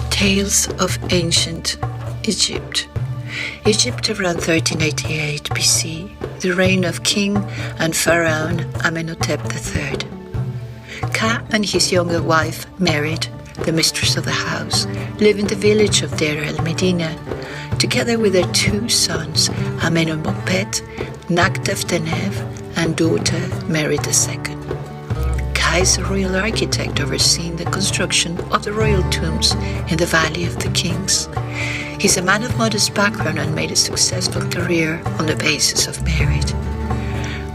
Tales of Ancient Egypt. Egypt around 1388 BC, the reign of King and Pharaoh Amenhotep III. Kha and his younger wife, Merit, the mistress of the house, live in the village of Deir-el-Medina, together with their two sons, Amenhotep, Nakhtef-Tanev, and daughter Merit II. Kha is a royal architect overseeing the construction of the royal tombs in the Valley of the Kings. He's a man of modest background and made a successful career on the basis of merit.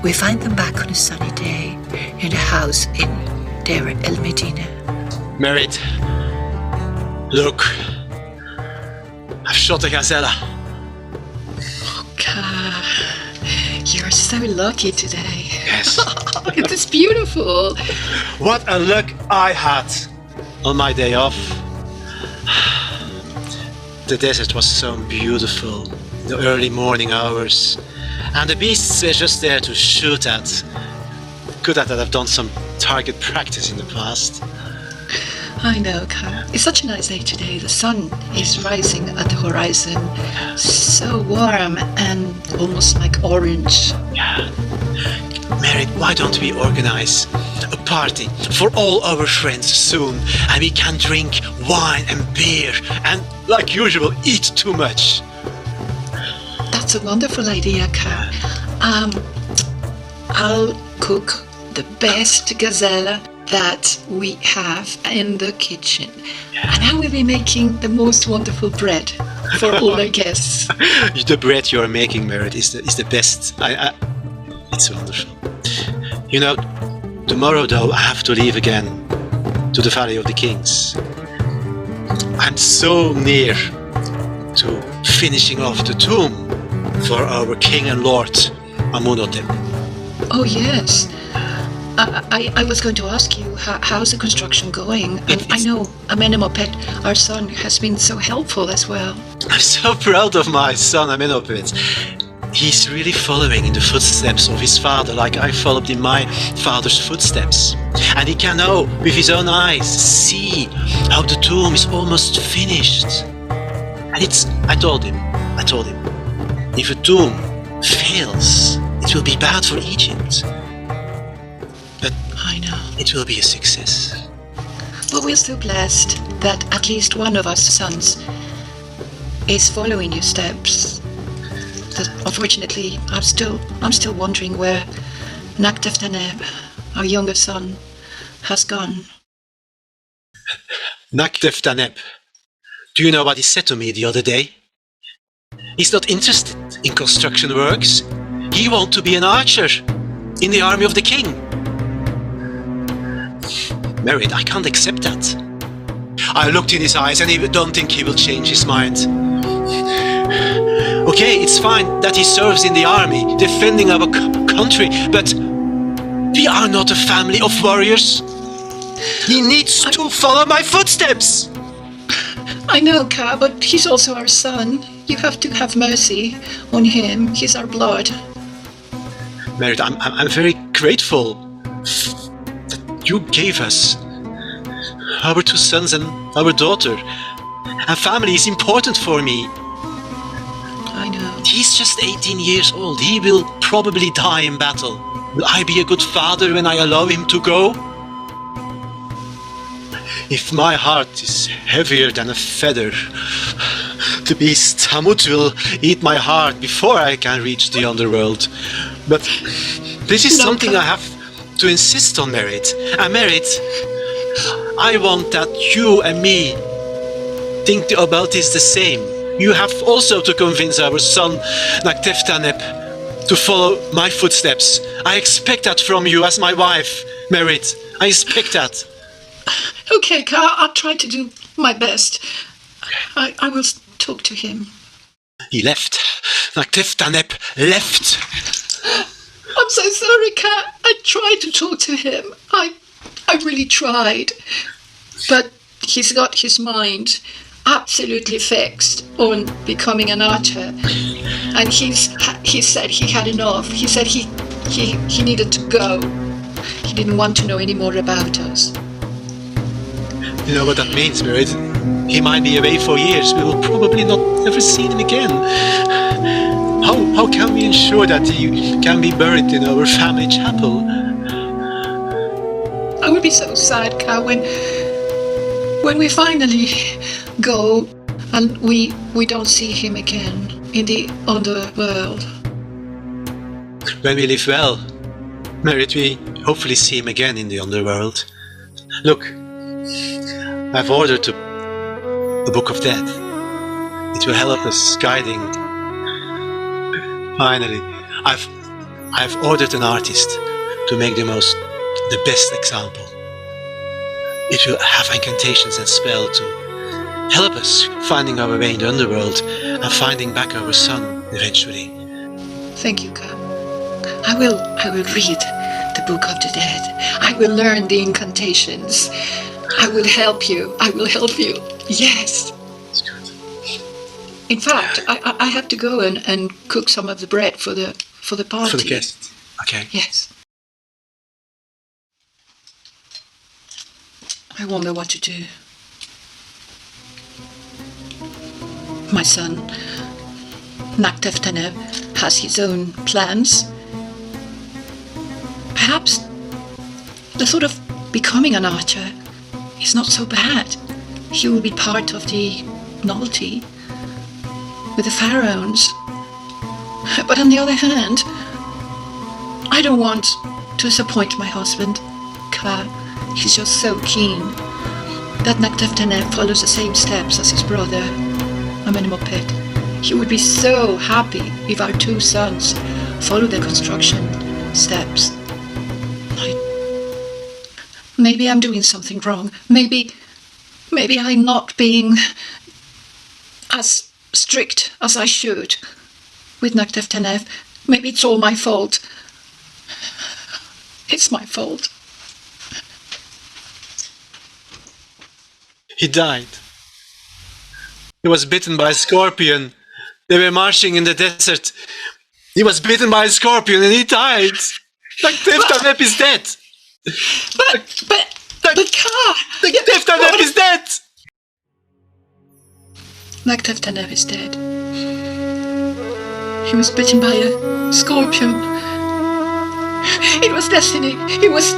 We find them back on a sunny day in a house in Deir-el-Medina. Merit, look, I've shot a gazelle. Oh, Kha, you're so lucky today. Yes. It is beautiful. What a luck I had on my day off. The desert was so beautiful in the early morning hours, and the beasts were just there to shoot at. Good that I've done some target practice in the past. I know, Kha. It's such a nice day today. The sun is rising at the horizon. So warm and almost like orange. Yeah. Merit, why don't we organize a party for all our friends soon, and we can drink wine and beer and, like usual, eat too much. That's a wonderful idea, Kha. I'll cook the best gazelle that we have in the kitchen. Yeah. And I will be making the most wonderful bread for all our guests. The bread you're making, Merit, is the best. It's wonderful. You know, tomorrow though I have to leave again to the Valley of the Kings. I'm so near to finishing off the tomb for our King and Lord Amenhotep. Oh yes. I was going to ask you, how's the construction going? And I know Amenhotep, our son, has been so helpful as well. I'm so proud of my son Amenhotep. He's really following in the footsteps of his father, like I followed in my father's footsteps. And he can now, with his own eyes, see how the tomb is almost finished. And I told him, if a tomb fails, it will be bad for Egypt. But I know. It will be a success. But we're still blessed that at least one of our sons is following your steps. But unfortunately, I'm still wondering where Nakhtef-Tanev, our younger son, has gone. Nakhtef-Tanev, do you know what he said to me the other day? He's not interested in construction works. He wants to be an archer in the army of the king. Merit, I can't accept that. I looked in his eyes and I don't think he will change his mind. Okay, it's fine that he serves in the army, defending our country, but we are not a family of warriors. He needs to follow my footsteps. I know, Kha, but he's also our son. You have to have mercy on him. He's our blood. Merit, I'm very grateful that you gave us our two sons and our daughter. And family is important for me. I know. He's just 18 years old. He will probably die in battle. Will I be a good father when I allow him to go? If my heart is heavier than a feather, the beast Hamut will eat my heart before I can reach the underworld. But this is something I have to insist on, Merit. And Merit, I want that you and me think about this the same. You have also to convince our son Nakhtef-Tanev to follow my footsteps. I expect that from you as my wife, Merit. I expect that. Okay, Kha, I'll try to do my best. I will talk to him. He left. Naktif-Taneb left. I'm so sorry, Kha. I tried to talk to him. I really tried. But he's got his mind absolutely fixed on becoming an archer. And he said he had enough. He said he needed to go. He didn't want to know any more about us. You know what that means, Merit? He might be away for years. We will probably not ever see him again. How can we ensure that he can be buried in our family chapel? I would be so sad, Kha, when we finally go and we don't see him again in the underworld. When we live well, Merit, we hopefully see him again in the underworld. Look, I've ordered the Book of Death. It will help us guiding. Finally, I've ordered an artist to make the best example. It will have incantations and spell to help us finding our way in the underworld and finding back our son eventually. Thank you, Kha. I will read the Book of the Dead. I will learn the incantations. I will help you. Yes. That's good. In fact, I have to go and cook some of the bread for the party. For the guests. Okay. Yes. I wonder what to do. My son, Naktif-Taneb, has his own plans. Perhaps the thought of becoming an archer is not so bad. He will be part of the novelty with the pharaohs. But on the other hand, I don't want to disappoint my husband, Kha. He's just so keen that Naktif-Taneb follows the same steps as his brother, Amenemopet. He would be so happy if our two sons follow the construction steps. Maybe I'm doing something wrong. Maybe I'm not being as strict as I should with Naktif-Taneb. Maybe it's all my fault. It's my fault. He died. He was bitten by a scorpion. They were marching in the desert. He was bitten by a scorpion and he died. Naktif-Taneb is dead. But Kha! Naktif-Taneb is dead! Naktif-Taneb is dead. He was bitten by a scorpion. It was destiny. It was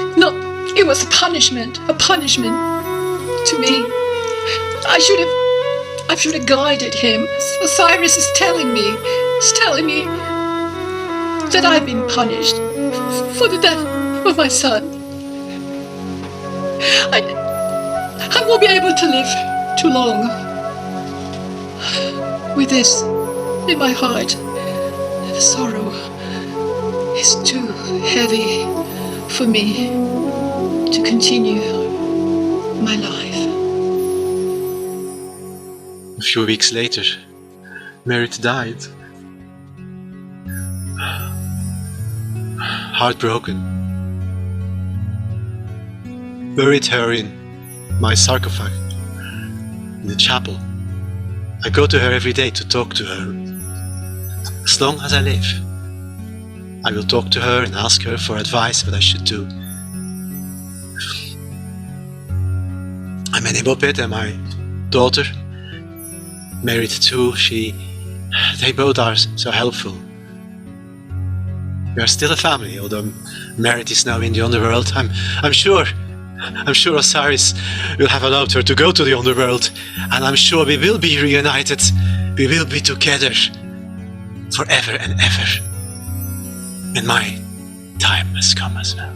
a punishment to me. I should have guided him. Osiris is telling me that I've been punished for the death of my son. I won't be able to live too long with this in my heart. The sorrow is too heavy for me to continue my life. A few weeks later, Merit died. Heartbroken. Buried her in my sarcophagus in the chapel. I go to her every day to talk to her. As long as I live, I will talk to her and ask her for advice what I should do. Amenemopet and my daughter, Merit too, they both are so helpful. We are still a family, although Merit is now in the underworld. I'm sure Osiris will have allowed her to go to the underworld, and I'm sure we will be reunited. We will be together forever and ever. And my time has come as well.